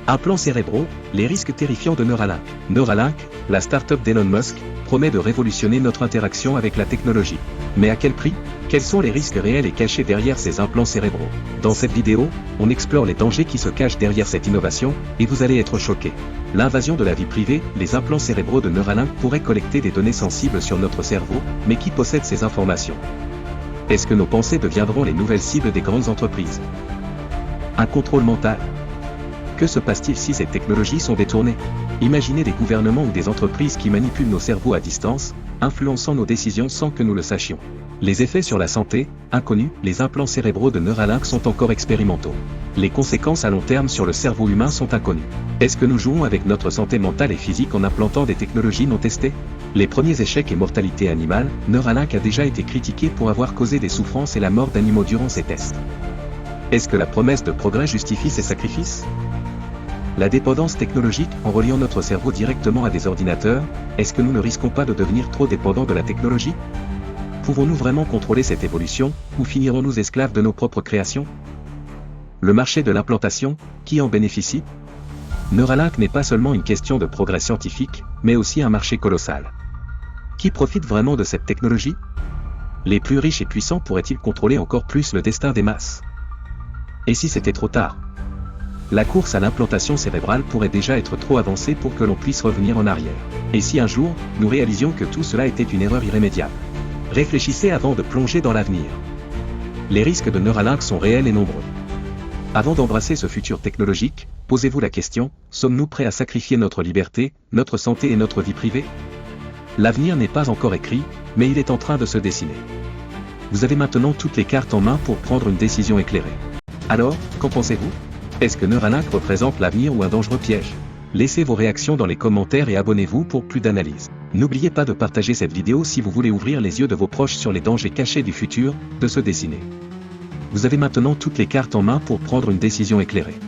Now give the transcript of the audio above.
Implants cérébraux, les risques terrifiants de Neuralink. Neuralink, la start-up d'Elon Musk, promet de révolutionner notre interaction avec la technologie. Mais à quel prix? Quels sont les risques réels et cachés derrière ces implants cérébraux? Dans cette vidéo, on explore les dangers qui se cachent derrière cette innovation, et vous allez être choqués. L'invasion de la vie privée, les implants cérébraux de Neuralink pourraient collecter des données sensibles sur notre cerveau, mais qui possède ces informations? Est-ce que nos pensées deviendront les nouvelles cibles des grandes entreprises? Un contrôle mental. Que se passe-t-il si ces technologies sont détournées? Imaginez des gouvernements ou des entreprises qui manipulent nos cerveaux à distance, influençant nos décisions sans que nous le sachions. Les effets sur la santé, inconnus, les implants cérébraux de Neuralink sont encore expérimentaux. Les conséquences à long terme sur le cerveau humain sont inconnues. Est-ce que nous jouons avec notre santé mentale et physique en implantant des technologies non testées? Les premiers échecs et mortalité animale, Neuralink a déjà été critiqué pour avoir causé des souffrances et la mort d'animaux durant ses tests. Est-ce que la promesse de progrès justifie ces sacrifices? La dépendance technologique, en reliant notre cerveau directement à des ordinateurs, est-ce que nous ne risquons pas de devenir trop dépendants de la technologie? Pouvons-nous vraiment contrôler cette évolution, ou finirons-nous esclaves de nos propres créations? Le marché de l'implantation, qui en bénéficie? Neuralink n'est pas seulement une question de progrès scientifique, mais aussi un marché colossal. Qui profite vraiment de cette technologie? Les plus riches et puissants pourraient-ils contrôler encore plus le destin des masses? Et si c'était trop tard? La course à l'implantation cérébrale pourrait déjà être trop avancée pour que l'on puisse revenir en arrière. Et si un jour, nous réalisions que tout cela était une erreur irrémédiable? Réfléchissez avant de plonger dans l'avenir. Les risques de Neuralink sont réels et nombreux. Avant d'embrasser ce futur technologique, posez-vous la question, sommes-nous prêts à sacrifier notre liberté, notre santé et notre vie privée? L'avenir n'est pas encore écrit, mais il est en train de se dessiner. Vous avez maintenant toutes les cartes en main pour prendre une décision éclairée. Alors, qu'en pensez-vous? Est-ce que Neuralink représente l'avenir ou un dangereux piège? Laissez vos réactions dans les commentaires et abonnez-vous pour plus d'analyses. N'oubliez pas de partager cette vidéo si vous voulez ouvrir les yeux de vos proches sur les dangers cachés du futur, de se dessiner. Vous avez maintenant toutes les cartes en main pour prendre une décision éclairée.